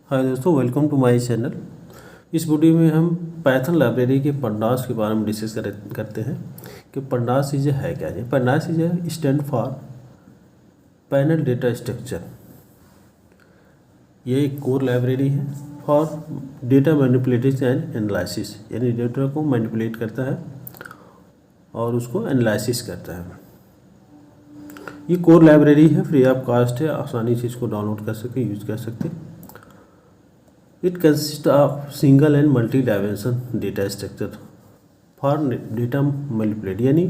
हाय दोस्तों, welcome to my channel. इस video में हम पाइथन लाइब्रेरी के पंडास के बारे में डिस्कस करते हैं कि पंडास चीज़ें है क्या है। पंडास चीज़ें stand for panel data structure. ये एक कोर लाइब्रेरी है for data manipulation and analysis, यानी डेटा को मैनिपुलेट करता है और उसको एनालिसिस करता है। ये कोर लाइब्रेरी है, फ्री ऑफ कास्ट है, आसानी से इसको डाउनलोड कर सकते, यूज कर सकते। It consists of single and multi-dimension data structure for data manipulate, यानी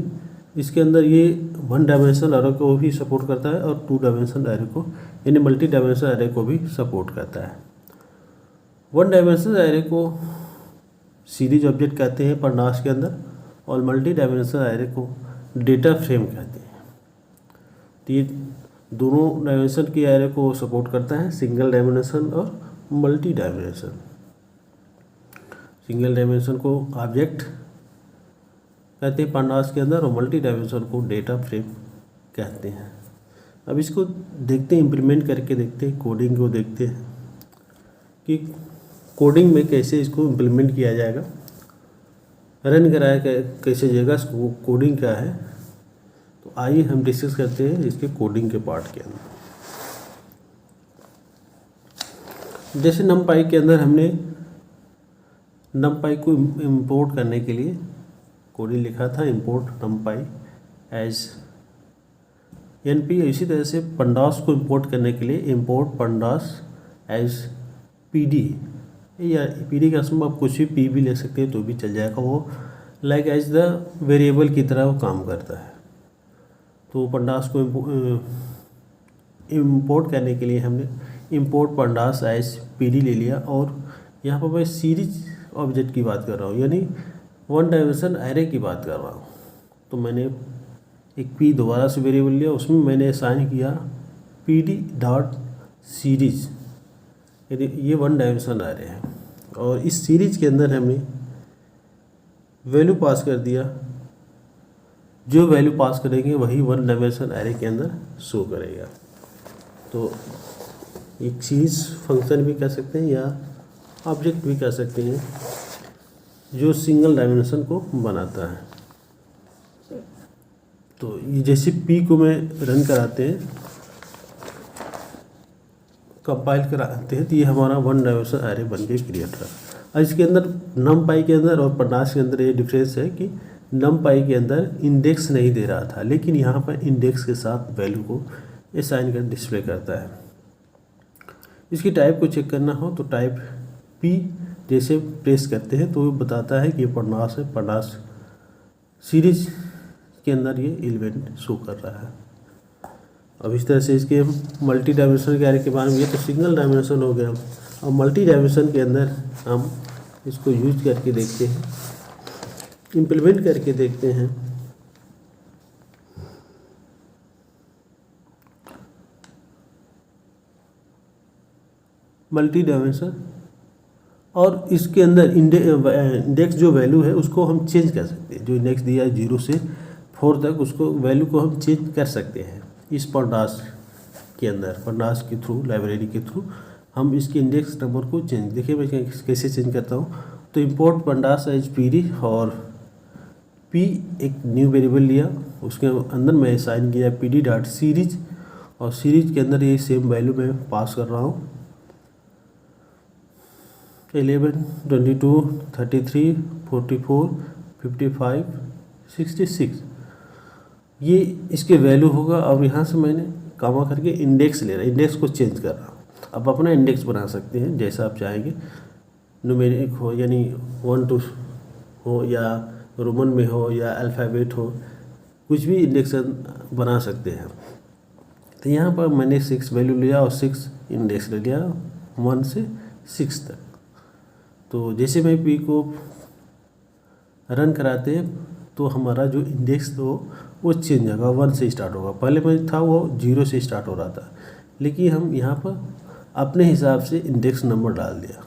इसके अंदर ये 1 डायमेंशनल एरे को भी सपोर्ट करता है और 2 डायमेंशनल एरे को यानी मल्टी डायमेंशनल एरे को भी सपोर्ट करता है। 1 डायमेंशनल एरे को सीरीज ऑब्जेक्ट कहते हैं पंडास के अंदर, और मल्टी डायमेंशनल एरे को डेटा फ्रेम कहते हैं। तो ये दोनों डायमेंशन के एरे को सपोर्ट करता है, सिंगल डायमेंशन और मल्टी डायमेंशन। सिंगल डायमेंशन को ऑब्जेक्ट कहते हैं पंडास के अंदर, और मल्टी डायमेंशन को डेटा फ्रेम कहते हैं। अब इसको देखते हैं, इम्प्लीमेंट करके देखते हैं, कोडिंग को देखते हैं कि कोडिंग में कैसे इसको इम्प्लीमेंट किया जाएगा, रन कराया कैसे जाएगा, कोडिंग क्या है। तो आइए हम डिस्कस करते हैं इसके कोडिंग के पार्ट के अंदर। जैसे नमपाई के अंदर हमने नमपाई को इंपोर्ट करने के लिए कोडिंग लिखा था, इंपोर्ट नमपाई एज एनपी। इसी तरह से पंडास को इंपोर्ट करने के लिए इंपोर्ट पंडास एज पीडी, या पीडी का समय आप कुछ भी पी भी ले सकते हैं तो भी चल जाएगा, वो लाइक एज द वेरिएबल की तरह वो काम करता है। तो पंडास को इंपोर्ट करने के लिए हमने इंपोर्ट पंडास एज पीडी ले लिया, और यहाँ पर मैं सीरीज ऑब्जेक्ट की बात कर रहा हूँ, यानी 1 डायमेंशन एरे की बात कर रहा हूँ। तो मैंने एक पी दोबारा से वेरिएबल लिया, उसमें मैंने असाइन किया पीडी डॉट सीरीज, यानी ये 1 डायमेंशन एरे है, और इस सीरीज के अंदर हमने वैल्यू पास कर दिया। जो वैल्यू पास करेंगे वही 1 डायमेंशन एरे के अंदर शो करेगा। तो एक सीरीज फंक्शन भी कह सकते हैं या ऑब्जेक्ट भी कह सकते हैं, जो सिंगल डायमेंशन को बनाता है। तो ये जैसे पी को मैं रन कराते हैं, कंपाइल कराते हैं, तो ये हमारा 1 डायमेंशन एरे बन के क्रिएट रहा। इसके अंदर नमपाई के अंदर और पंडास के अंदर ये डिफरेंस है कि नमपाई के अंदर इंडेक्स नहीं दे रहा था, लेकिन यहाँ पर इंडेक्स के साथ वैल्यू को असाइन कर डिस्प्ले करता है। इसकी टाइप को चेक करना हो तो टाइप पी जैसे प्रेस करते हैं तो वो बताता है कि ये पंडास है, पंडास सीरीज के अंदर ये एलिमेंट शो कर रहा है। अब इस तरह से इसके मल्टी डायमेंशन के एरे के बारे में, ये तो सिंगल डायमेंशन हो गया, और मल्टी डायमेंशन के अंदर हम इसको यूज करके देखते हैं, इम्प्लीमेंट करके देखते हैं। मल्टी डायमेंशन, और इसके अंदर इंडेक्स जो वैल्यू है उसको हम चेंज कर सकते हैं। जो इंडेक्स दिया है 0 से 4 तक, उसको वैल्यू को हम चेंज कर सकते हैं इस पंडास के अंदर। पंडास के थ्रू, लाइब्रेरी के थ्रू हम इसके इंडेक्स नंबर को चेंज, देखिए मैं कैसे चेंज करता हूँ। तो इंपोर्ट पंडास एज पीडी, और पी एक न्यू वेरिएबल लिया, उसके अंदर मैं असाइन किया पीडी डॉट सीरीज, और सीरीज के अंदर ये सेम वैल्यू मैं पास कर रहा हूँ 11, 22, 33, 44, 55, 66, ये इसके वैल्यू होगा। और यहाँ से मैंने कामा करके इंडेक्स ले रहा, इंडेक्स को चेंज कर रहा। अब अपना इंडेक्स बना सकते हैं जैसा आप चाहेंगे, न्यूमेरिक हो यानी 1 2 हो, या रोमन में हो, या अल्फ़ाबेट हो, कुछ भी इंडेक्स बना सकते हैं। तो यहाँ पर मैंने 6 वैल्यू लिया और 6 इंडेक्स ले लिया 1 से 6 तक। तो जैसे मैं पी को रन कराते हैं तो हमारा जो इंडेक्स तो वो चेंज होगा, 1 से स्टार्ट होगा। पहले में था वो 0 से स्टार्ट हो रहा था, लेकिन हम यहाँ पर अपने हिसाब से इंडेक्स नंबर डाल दिया।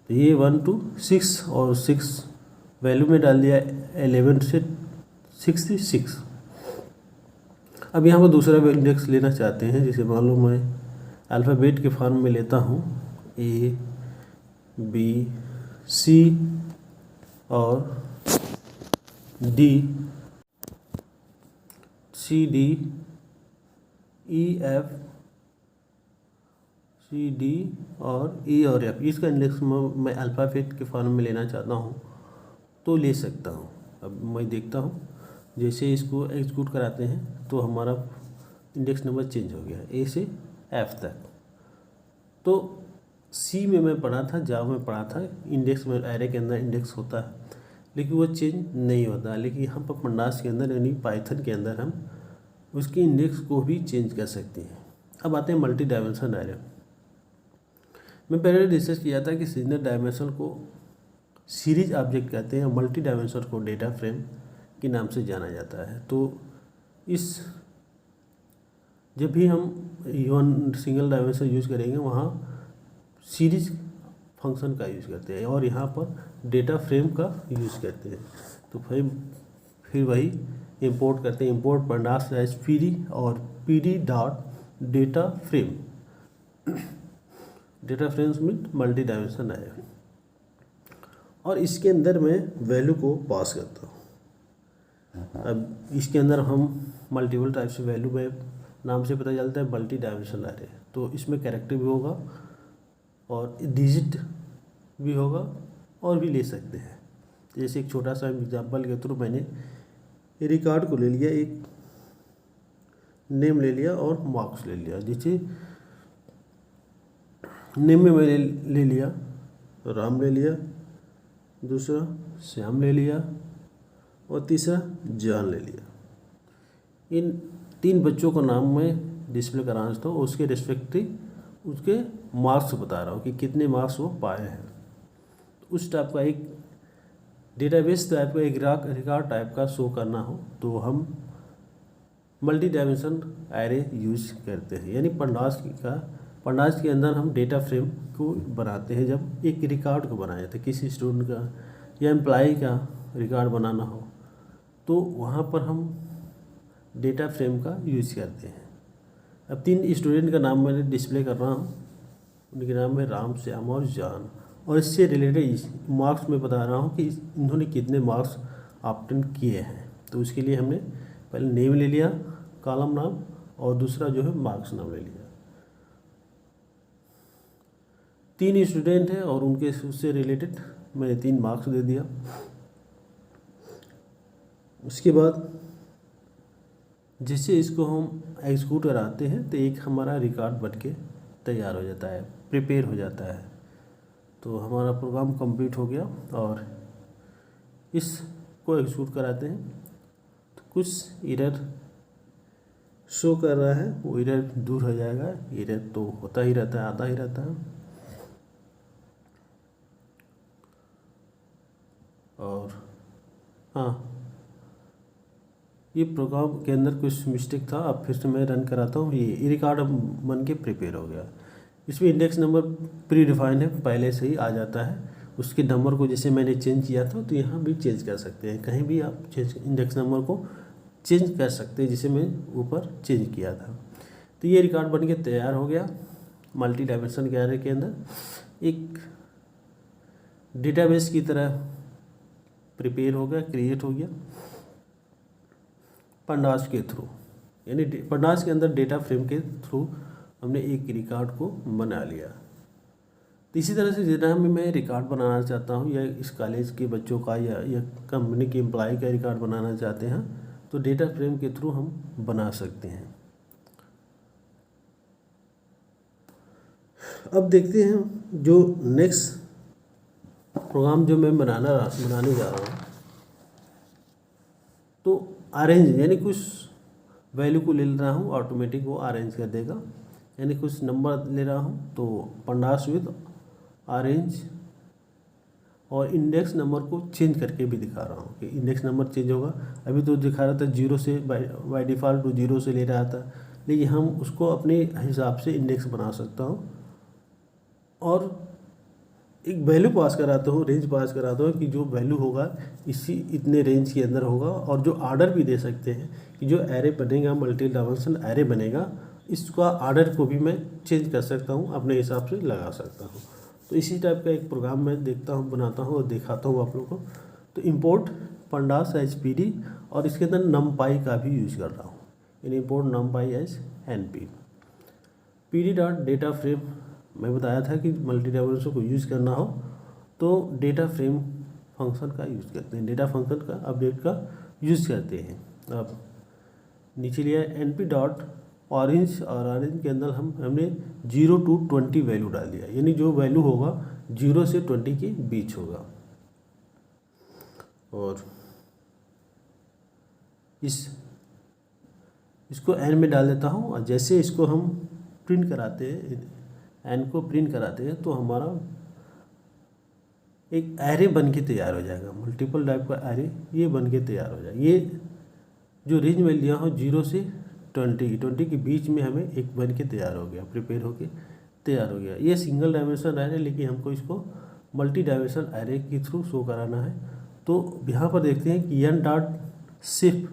तो ये 1 to 6 और 6 वैल्यू में डाल दिया 11 से 66। अब यहाँ पर दूसरा इंडेक्स लेना चाहते हैं, जैसे मान लो मैं अल्फ़ाबेट के फॉर्म में लेता हूँ ए बी सी और D, C D E F, C D और ई और एफ, इसका इंडेक्स मैं अल्फ़ाबेट के फॉर्म में लेना चाहता हूँ तो ले सकता हूँ। अब मैं देखता हूँ, जैसे इसको एग्जीक्यूट कराते हैं तो हमारा इंडेक्स नंबर चेंज हो गया ए से एफ तक। तो सी में मैं पढ़ा था, जावा में पढ़ा था, इंडेक्स में एरे के अंदर इंडेक्स होता है लेकिन वो चेंज नहीं होता। लेकिन यहाँ पर पंडास के अंदर यानी पाइथन के अंदर हम उसकी इंडेक्स को भी चेंज कर सकते हैं। अब आते हैं मल्टी डायमेंशन एरे। मैं पहले रिसर्च किया था कि सिंगल डायमेंशन को सीरीज ऑब्जेक्ट कहते हैं, मल्टी डायमेंशन को डेटा फ्रेम के नाम से जाना जाता है। तो इस जब भी हम इवन सिंगल डायमेंशन यूज़ करेंगे वहाँ सीरीज फंक्शन का यूज़ करते हैं और यहाँ पर डेटा फ्रेम का यूज़ करते हैं। तो फिर वही इंपोर्ट करते हैं, इंपोर्ट पंडास एज पीडी और PD dot data frame. Data frames mean multi dimension आया और इसके अंदर मैं वैल्यू को पास करता हूँ। अब इसके अंदर हम मल्टीपल टाइप से वैल्यू में नाम से पता चलता है मल्टी डायमेंशन एरे। तो इसमें कैरेक्टर भी होगा और डिजिट भी होगा और भी ले सकते हैं। जैसे एक छोटा सा एग्जांपल के थ्रू मैंने रिकॉर्ड को ले लिया, एक नेम ले लिया और मार्क्स ले लिया। जैसे नेम में मैंने ले लिया राम ले लिया, दूसरा श्याम ले लिया और तीसरा जान ले लिया। इन 3 बच्चों का नाम मैं डिस्प्ले कराना चाहता हूँ, उसके रिस्पेक्टिव उसके मार्क्स बता रहा हूँ कि कितने मार्क्स वो पाए हैं। उस टाइप का एक डेटाबेस टाइप का एक रिकॉर्ड टाइप का शो करना हो तो हम मल्टी डायमेंशन एरे यूज करते हैं। यानी पंडास के अंदर हम डेटा फ्रेम को बनाते हैं। जब एक रिकॉर्ड को बनाया था किसी स्टूडेंट का या एम्प्लॉय का रिकॉर्ड बनाना हो तो वहाँ पर हम डेटा फ्रेम का यूज करते हैं। अब 3 स्टूडेंट का नाम मैंने डिस्प्ले कर रहा हूँ, उनके नाम है राम, श्याम और जान, और इससे रिलेटेड मार्क्स में बता रहा हूँ कि इन्होंने कितने मार्क्स ऑब्टेन किए हैं। तो उसके लिए हमने पहले नेम ले लिया, कॉलम नाम, और दूसरा जो है मार्क्स नाम ले लिया। 3 स्टूडेंट हैं और उनके उससे रिलेटेड मैंने 3 मार्क्स दे दिया। उसके बाद जैसे इसको हम एग्जीक्यूट कराते हैं तो एक हमारा रिकॉर्ड बन के तैयार हो जाता है, प्रिपेयर हो जाता है। तो हमारा प्रोग्राम कंप्लीट हो गया और इसको एग्जीक्यूट कराते हैं तो कुछ एरर शो कर रहा है, वो एरर दूर हो जाएगा। एरर तो होता ही रहता है, आता ही रहता है। और हाँ, ये प्रोग्राम के अंदर कुछ मिस्टेक था, अब फिर से मैं रन कराता हूँ। ये रिकॉर्ड बन के प्रिपेयर हो गया। इसमें इंडेक्स नंबर प्री डिफाइंड है, पहले से ही आ जाता है। उसके नंबर को जैसे मैंने चेंज किया था तो यहाँ भी चेंज कर सकते हैं, कहीं भी आप इंडेक्स नंबर को चेंज कर सकते हैं, जिसे मैं ऊपर चेंज किया था। तो ये रिकॉर्ड बन के तैयार हो गया। मल्टी डायमेंशन के एरे के अंदर एक डेटाबेस की तरह प्रिपेयर हो गया, क्रिएट हो गया पंडास के थ्रू। यानी पंडास के अंदर डेटा फ्रेम के थ्रू हमने एक रिकॉर्ड को बना लिया। तो इसी तरह से जितना भी मैं रिकॉर्ड बनाना चाहता हूँ या इस कॉलेज के बच्चों का या कंपनी के एम्प्लॉय का रिकॉर्ड बनाना चाहते हैं तो डेटा फ्रेम के थ्रू हम बना सकते हैं। अब देखते हैं जो नेक्स्ट प्रोग्राम जो मैं बनाने जा रहा हूँ। तो अरेंज यानी कुछ वैल्यू को ले रहा हूँ, ऑटोमेटिक वो अरेंज कर देगा। यानी कुछ नंबर ले रहा हूँ तो पंडास विद अरेंज, और इंडेक्स नंबर को चेंज करके भी दिखा रहा हूँ कि इंडेक्स नंबर चेंज होगा। अभी तो दिखा रहा था 0 से बाय डिफ़ॉल्ट तो 0 से ले रहा था, लेकिन हम उसको अपने हिसाब से इंडेक्स बना सकता हूँ और एक वैल्यू पास कराता हूँ, रेंज पास कराता हूँ कि जो वैल्यू होगा इसी इतने रेंज के अंदर होगा। और जो आर्डर भी दे सकते हैं कि जो एरे बनेगा, मल्टी डायमेंशन एरे बनेगा, इसका आर्डर को भी मैं चेंज कर सकता हूँ, अपने हिसाब से लगा सकता हूँ। तो इसी टाइप का एक प्रोग्राम मैं देखता हूँ, बनाता हूँ और दिखाता हूँ आप लोगों को। तो इम्पोर्ट pandas एज pd और इसके अंदर numpy का भी यूज़ कर रहा हूँ, यानी import numpy as np। pd dot data frame मैं बताया था कि मल्टी डायमेंशन को यूज़ करना हो तो डेटा फ्रेम फंक्शन का यूज़ करते हैं, डेटा फंक्शन का अपडेट का यूज़ करते हैं। अब नीचे लिया np डॉट ऑरेंज, और ऑरेंज के अंदर हमने 0 to 20 वैल्यू डाल दिया, यानी जो वैल्यू होगा 0 से 20 के बीच होगा। और इसको n में डाल देता हूँ, और जैसे इसको हम प्रिंट कराते हैं, n को प्रिंट कराते हैं तो हमारा एक एरे बन के तैयार हो जाएगा, मल्टीपल टाइप का एरे ये बन के तैयार हो जाएगा। ये जो रेंज में लिया हूँ 0 से 20 के बीच में हमें एक बन के तैयार हो गया, प्रिपेयर होके तैयार हो गया। ये सिंगल डायमेंशन एरे, लेकिन हमको इसको मल्टी डायमेंशन एरे के थ्रू शो कराना है। तो यहाँ पर देखते हैं कि n डॉट सिर्फ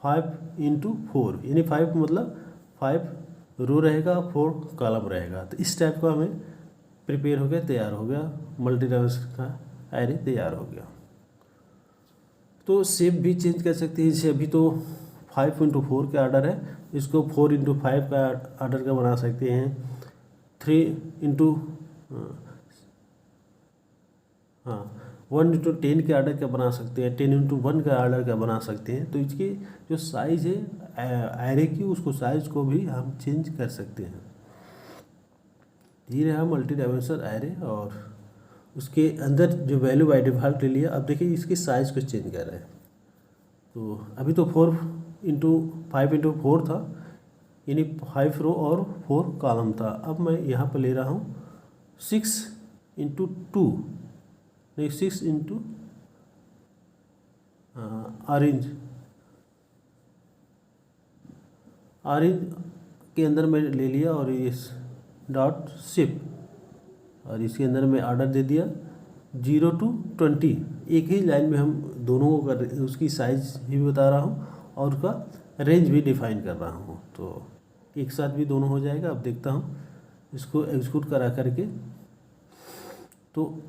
5x4, यानी 5 मतलब 5 रो रहेगा, 4 कॉलम रहेगा। तो इस टाइप का हमें प्रिपेयर हो गया, तैयार हो गया, मल्टी डायमेंशन का एरे तैयार हो गया। तो शेप भी चेंज कर सकते हैं, जैसे अभी तो 5x4 का ऑर्डर है, इसको 4x5 का ऑर्डर का बना सकते हैं, 1x10 के ऑर्डर का बना सकते हैं, 10x1 का ऑर्डर का बना सकते हैं। तो इसकी जो साइज़ है एरे की, उसको साइज़ को भी हम चेंज कर सकते हैं। ये रहा मल्टी डायमेंशन एरे, और उसके अंदर जो वैल्यू बाई डिफ़ॉल्ट ले लिया। अब देखिए इसके साइज़ को चेंज कर रहे हैं। तो अभी तो 5x4 था, यानी 5 रो और 4 कॉलम था। अब मैं यहाँ पर ले रहा हूँ 6x2, नहीं 6 इंटू ऑरेंज के अंदर मैं ले लिया, और इस डॉट शिप, और इसके अंदर मैं ऑर्डर दे दिया 0 to 20। एक ही लाइन में हम दोनों को कर, उसकी साइज भी बता रहा हूँ और उसका रेंज भी डिफाइन कर रहा हूँ। तो एक साथ भी दोनों हो जाएगा। अब देखता हूँ इसको एग्जीक्यूट करा करके, तो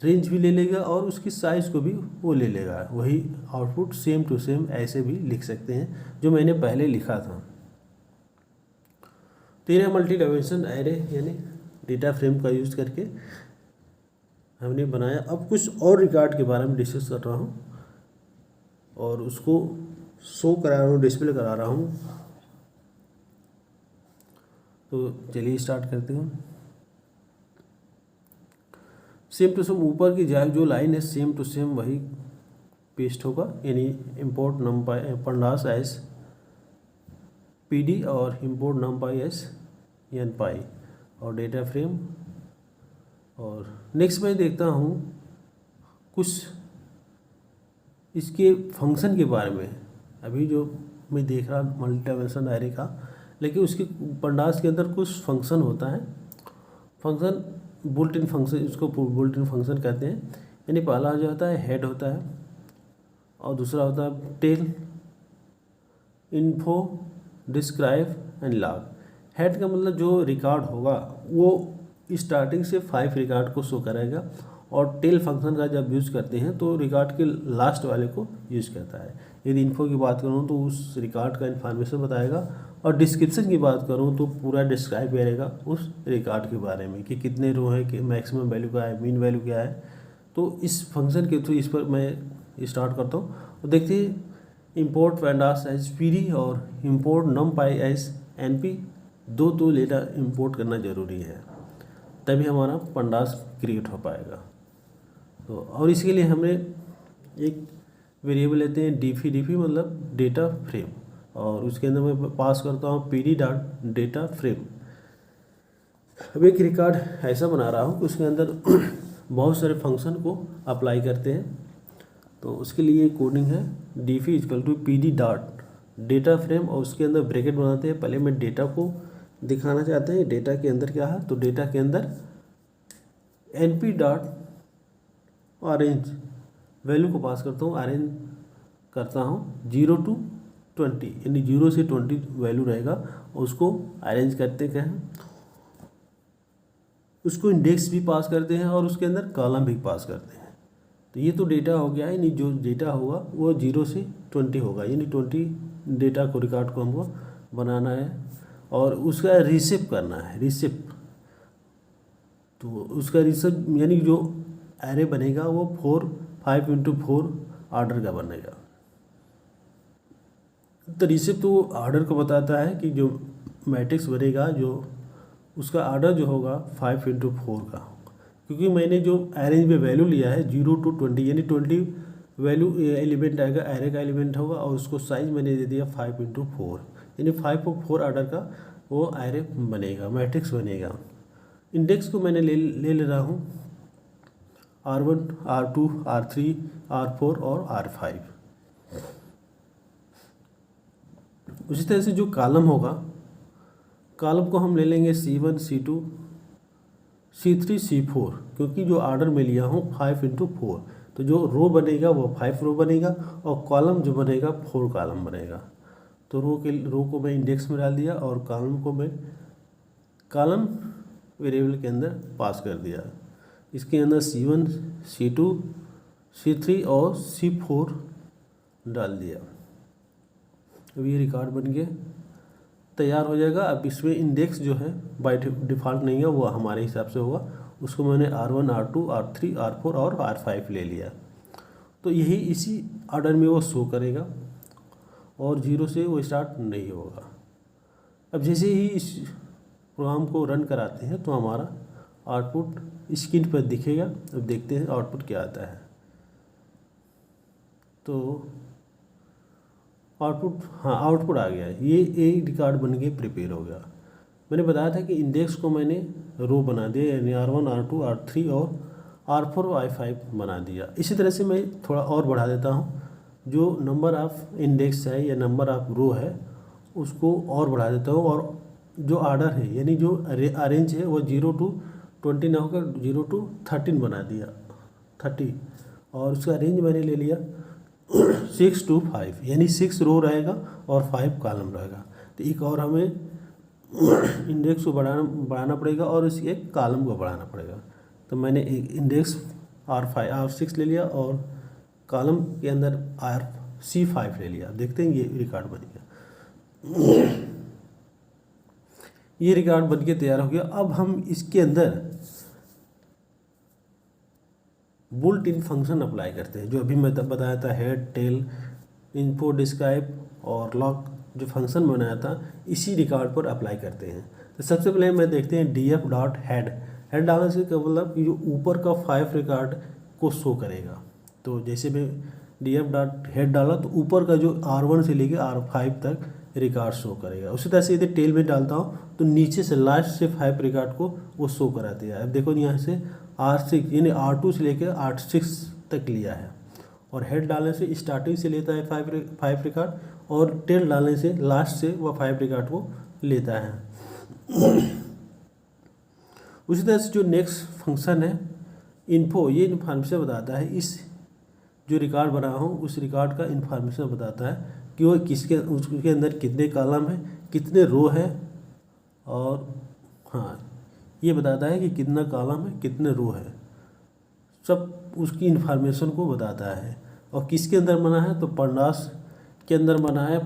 रेंज भी ले लेगा और उसकी साइज़ को भी वो ले लेगा। वही आउटपुट सेम टू सेम ऐसे भी लिख सकते हैं जो मैंने पहले लिखा था। तेरह मल्टी डायमेंशन एरे यानी डेटा फ्रेम का यूज़ करके हमने बनाया। अब कुछ और रिकॉर्ड के बारे में डिस्कस कर रहा हूँ और उसको शो करा रहा हूँ, डिस्प्ले करा रहा हूँ। तो चलिए स्टार्ट करते हैं। सेम टू सेम ऊपर की जो लाइन है सेम टू सेम वही पेस्ट होगा, यानी import numpy pandas as pd और इम्पोर्ट numpy एज npy और डेटा फ्रेम। और नेक्स्ट मैं देखता हूँ कुछ इसके फंक्शन के बारे में। अभी जो मैं देख रहा मल्टी डायमेंशन एरे का, लेकिन उसके पंडास के अंदर कुछ फंक्शन होता है। फंक्शन बुल्ट इन फंक्शन, इसको बुल्ट इन फंक्शन कहते हैं। यानी पहला जो होता है हेड होता है और दूसरा होता है tail, info, describe and log. Head का मतलब जो रिकॉर्ड होगा वो स्टार्टिंग से 5 रिकॉर्ड को शो करेगा, और टेल फंक्शन का जब यूज़ करते हैं तो रिकॉर्ड के लास्ट वाले को यूज़ करता है। यदि इन्फो की बात करूँ तो उस रिकॉर्ड का इन्फॉर्मेशन बताएगा, और डिस्क्रिप्शन की बात करूँ तो पूरा डिस्क्राइब करेगा उस रिकॉर्ड के बारे में कि कितने रो है, कि मैक्सिमम वैल्यू क्या है, मीन वैल्यू क्या है। तो इस फंक्शन के थ्रू इस पर मैं स्टार्ट करता हूँ। तो देखते हैं इम्पोर्ट pandas एज pd और इम्पोर्ट numpy एज np, दो तो डेटा इम्पोर्ट करना ज़रूरी है, तभी हमारा pandas क्रिएट हो पाएगा। तो और इसके लिए हमने एक वेरिएबल लेते हैं dp मतलब डेटा फ्रेम, और उसके अंदर मैं पास करता हूँ pd डॉट डेटा फ्रेम। अब एक रिकॉर्ड ऐसा बना रहा हूँ कि उसके अंदर बहुत सारे फंक्शन को अप्लाई करते हैं। तो उसके लिए कोडिंग है dp equal to pd dot data frame, और उसके अंदर ब्रैकेट बनाते हैं। पहले मैं डेटा को दिखाना चाहते हैं, डेटा के अंदर क्या है। तो डेटा के अंदर np डॉट ऑरेंज वैल्यू को पास करता हूँ, अरेंज करता हूँ 0 to 20, यानी 0 से 20 वैल्यू रहेगा, और उसको अरेंज करते क्या है उसको इंडेक्स भी पास करते हैं और उसके अंदर कॉलम भी पास करते हैं। तो ये तो डेटा हो गया है, यानी जो डेटा होगा वो 0 से 20 होगा, यानी 20 डेटा को रिकॉर्ड को हमको बनाना है और उसका रिसिप करना है, रिसिप। तो उसका रिसिप यानी जो एरे बनेगा वो 5x4 ऑर्डर का बनेगा। तो रिसिप तो ऑर्डर को बताता है कि जो मैट्रिक्स बनेगा जो उसका ऑर्डर जो होगा 5x4 का, क्योंकि मैंने जो अरेंज में वैल्यू लिया है 0 to 20, यानी 20 वैल्यू एलिमेंट आएगा, एरे का एलिमेंट होगा और उसको साइज मैंने दे दिया 5x4, यानी 5x4 ऑर्डर का वो एरे बनेगा, मैट्रिक्स बनेगा। इंडेक्स को मैंने ले रहा हूँ R1, R2, R3, R4 और R5। उसी तरह से जो कॉलम होगा, कॉलम को हम ले लेंगे C1, C2, C3, C4, क्योंकि जो ऑर्डर में लिया हूँ 5x4, तो जो रो बनेगा वो 5 रो बनेगा और कॉलम जो बनेगा 4 कॉलम बनेगा। तो रो को मैं इंडेक्स में डाल दिया और कॉलम को मैं कॉलम वेरिएबल के अंदर पास कर दिया। इसके अंदर C1, C2, C3 और C4 डाल दिया। अब ये रिकॉर्ड बन के तैयार हो जाएगा। अब इसमें इंडेक्स जो है बाय डिफ़ॉल्ट नहीं है, वो हमारे हिसाब से होगा। उसको मैंने R1, R2, R3, R4 और R5 ले लिया। तो यही इसी ऑर्डर में वो शो करेगा और 0 से वो स्टार्ट नहीं होगा। अब जैसे ही इस प्रोग्राम को रन कराते हैं तो हमारा आउटपुट स्क्रीन पर दिखेगा। अब देखते हैं आउटपुट क्या आता है। तो आउटपुट, हाँ आउटपुट आ गया है। ये एक रिकॉर्ड बन के प्रिपेयर हो गया। मैंने बताया था कि इंडेक्स को मैंने रो बना दिया, यानी R1, R2, R3 और R4 और I5 बना दिया। इसी तरह से मैं थोड़ा और बढ़ा देता हूँ। जो नंबर ऑफ इंडेक्स है या नंबर ऑफ रो है उसको और बढ़ा देता हूँ, और जो ऑर्डर है यानी जो अरेंज है वो 0 to 20 ना होकर 0 to 13 बना दिया, 30, और उसका रेंज मैंने ले लिया 6 to 5, यानी 6 रो रहेगा और 5 कॉलम रहेगा। तो एक और हमें इंडेक्स को बढ़ाना पड़ेगा और इस एक कॉलम को बढ़ाना पड़ेगा। तो मैंने एक इंडेक्स R6 ले लिया और कॉलम के अंदर C5 ले लिया। देखते हैं ये रिकॉर्ड बन गया। ये रिकॉर्ड बन के तैयार हो गया। अब हम इसके अंदर बुल्ट इन फंक्शन अप्लाई करते हैं, जो अभी मैं बताया था, हेड, टेल, इनपुट, डिस्क्राइब और लॉग जो फंक्शन बनाया था, इसी रिकॉर्ड पर अप्लाई करते हैं। तो सबसे पहले मैं देखते हैं df.head। हेड डालने से क्या मतलब कि जो ऊपर का 5 रिकॉर्ड को शो करेगा। तो जैसे मैं df.head डाला तो ऊपर का जो R1 से लेके R5 तक रिकॉर्ड शो करेगा। उसी तरह से यदि टेल में डालता हूँ तो नीचे से लास्ट से 5 रिकॉर्ड को वो शो कराती है। अब देखो यहाँ से R6 यानी R2 से लेकर R6 तक लिया है, और हेड डालने से स्टार्टिंग से लेता है 5 रिकॉर्ड, और टेल डालने से लास्ट से वह 5 रिकॉर्ड को लेता है। उसी तरह से जो नेक्स्ट फंक्शन है इन्फो, ये इन्फॉर्मेशन बताता है, इस जो रिकॉर्ड बना हूँ उस रिकॉर्ड का इन्फॉर्मेशन बताता है कि वो उसके अंदर कितने कॉलम है, कितने रो है, और हाँ ये बताता है कि कितना कॉलम है, कितने रो है, सब उसकी इन्फॉर्मेशन को बताता है। और किसके अंदर बना है, तो pandas के अंदर बना है,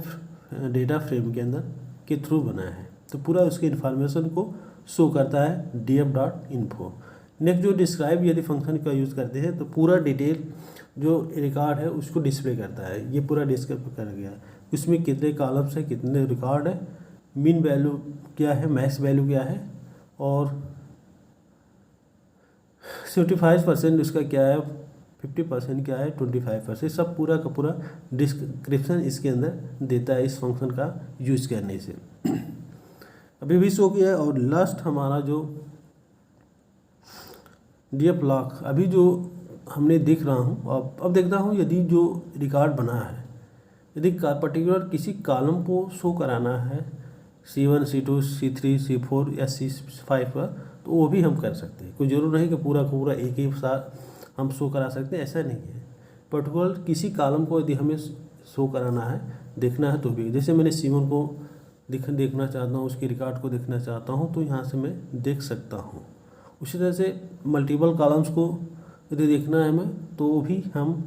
डेटा फ्रेम के अंदर के थ्रू बना है। तो पूरा उसके इन्फॉर्मेशन को शो करता है df.info। नेक्स्ट जो डिस्क्राइब यदि फंक्शन का यूज़ करते हैं तो पूरा डिटेल जो रिकॉर्ड है उसको डिस्प्ले करता है। ये पूरा डिस्क्राइब कर गया, इसमें कितने कॉलम्स है, कितने रिकॉर्ड है, मीन वैल्यू क्या है, मैक्स वैल्यू क्या है, और 75% उसका क्या है, 50% क्या है, 25%, सब पूरा का पूरा डिस्क्रिप्शन इसके अंदर देता है इस फंक्शन का यूज करने से। अभी भी शो किया है। और लास्ट हमारा जो df log, अभी जो हमने देख रहा हूँ, अब देखता हूँ यदि जो रिकॉर्ड बना है, यदि पर्टिकुलर किसी कॉलम को शो कराना है C1, C2, C3, C4 या C5 पर, तो वो भी हम कर सकते हैं। कोई ज़रूर नहीं कि पूरा का पूरा एक ही साथ हम शो करा सकते हैं, ऐसा नहीं है। पर्टिकुलर किसी कॉलम को यदि हमें शो कराना है, देखना है तो भी, जैसे मैंने C1 को देखना चाहता हूँ, उसकी रिकॉर्ड को देखना चाहता हूँ, तो यहाँ से मैं देख सकता हूँ। उसी तरह से मल्टीपल कॉलम्स को यदि देखना है हमें तो भी हम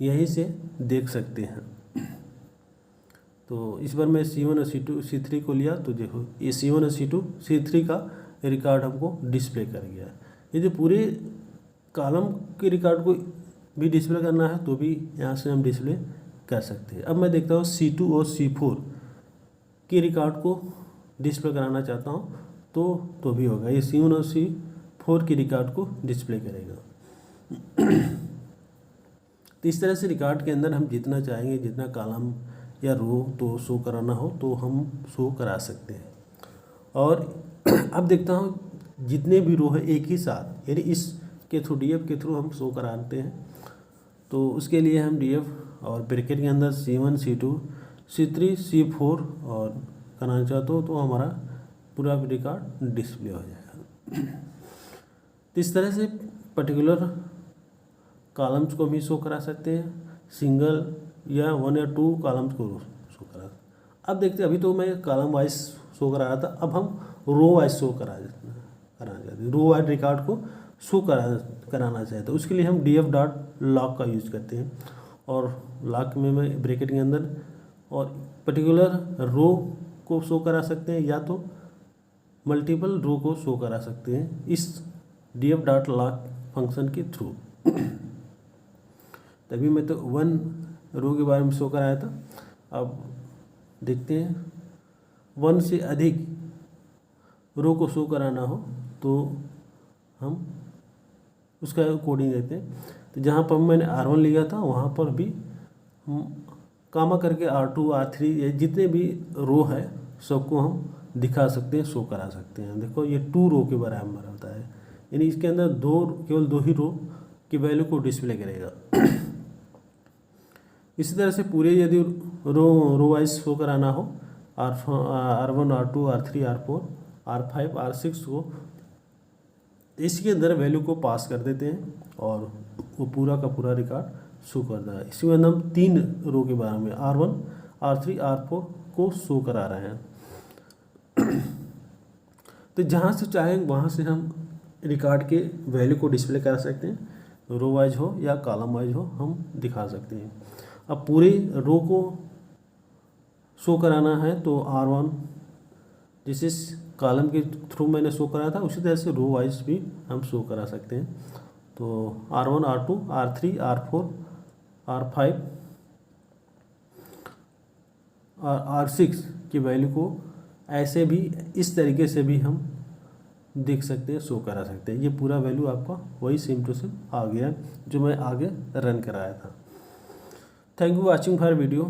यहीं से देख सकते हैं। तो इस बार मैं C1 और C2 C3 को लिया तो देखो ये C1 और C2 C3 का रिकॉर्ड हमको डिस्प्ले कर गया। यदि पूरे कॉलम के रिकॉर्ड को भी डिस्प्ले करना है तो भी यहाँ से हम डिस्प्ले कर सकते हैं। अब मैं देखता हूँ C2 और C4 के रिकॉर्ड को डिस्प्ले कराना चाहता हूँ तो भी होगा। ये C1 और C4 के रिकॉर्ड को डिस्प्ले करेगा। तो इस तरह से रिकॉर्ड के अंदर हम जितना चाहेंगे, जितना कॉलम या रो तो शो कराना हो तो हम शो करा सकते हैं। और अब देखता हूँ जितने भी रो है एक ही साथ, यानी इस के थ्रू DF के थ्रू हम शो कराते हैं। तो उसके लिए हम DF और ब्रैकेट के अंदर C1 C2 C3 C4 और कराना चाहते हो तो हमारा पूरा रिकॉर्ड डिस्प्ले हो जाएगा। तो इस तरह से पर्टिकुलर कॉलम्स को भी शो करा सकते हैं, सिंगल या 1 या 2 कॉलम्स को शो करा। अब देखते हैं, अभी तो मैं कॉलम वाइज शो करा रहा था, अब हम रो वाइज शो कराना चाहते हैं। रो वाइज रिकॉर्ड को शो कराना चाहते हैं। उसके लिए हम DF डॉट लॉक का यूज़ करते हैं और लॉक में मैं ब्रैकेट के अंदर और पर्टिकुलर रो को शो करा सकते हैं या तो मल्टीपल रो को शो करा सकते हैं इस DF डॉट लॉक फंक्शन के थ्रू। तभी मैं तो 1 रो के बारे में शो कराया था। अब देखते हैं 1 से अधिक रो को शो कराना हो तो हम उसका कोडिंग देते हैं। तो जहाँ पर मैंने R1 लिया था वहाँ पर भी हम कामा करके R2 R3 ये जितने भी रो है सबको हम दिखा सकते हैं, शो करा सकते हैं। देखो ये 2 रो के बराबर होता है, यानी इसके अंदर केवल 2 ही रो की वैल्यू को डिस्प्ले करेगा। इसी तरह से पूरे यदि रो वाइज शो कराना हो R1 R2 R3 R4 R5 R6 को इसके अंदर वैल्यू को पास कर देते हैं और वो पूरा का पूरा रिकॉर्ड शो करता है। इसी में हम 3 रो के बारे में R1 R3 R4 को शो करा रहे हैं। तो जहाँ से चाहें वहाँ से हम रिकॉर्ड के वैल्यू को डिस्प्ले कर सकते हैं, रो वाइज हो या कॉलम वाइज हो हम दिखा सकते हैं। अब पूरे रो को शो कराना है तो R1 जिस कॉलम के थ्रू मैंने शो कराया था उसी तरह से रो वाइज भी हम शो करा सकते हैं। तो R1 R2 R3 R4 R5 और R6 की वैल्यू को ऐसे भी इस तरीके से भी हम देख सकते हैं, शो करा सकते हैं। ये पूरा वैल्यू आपका वही सेम टू सेम आ गया जो मैं आगे रन कराया था। Thank you watching for video.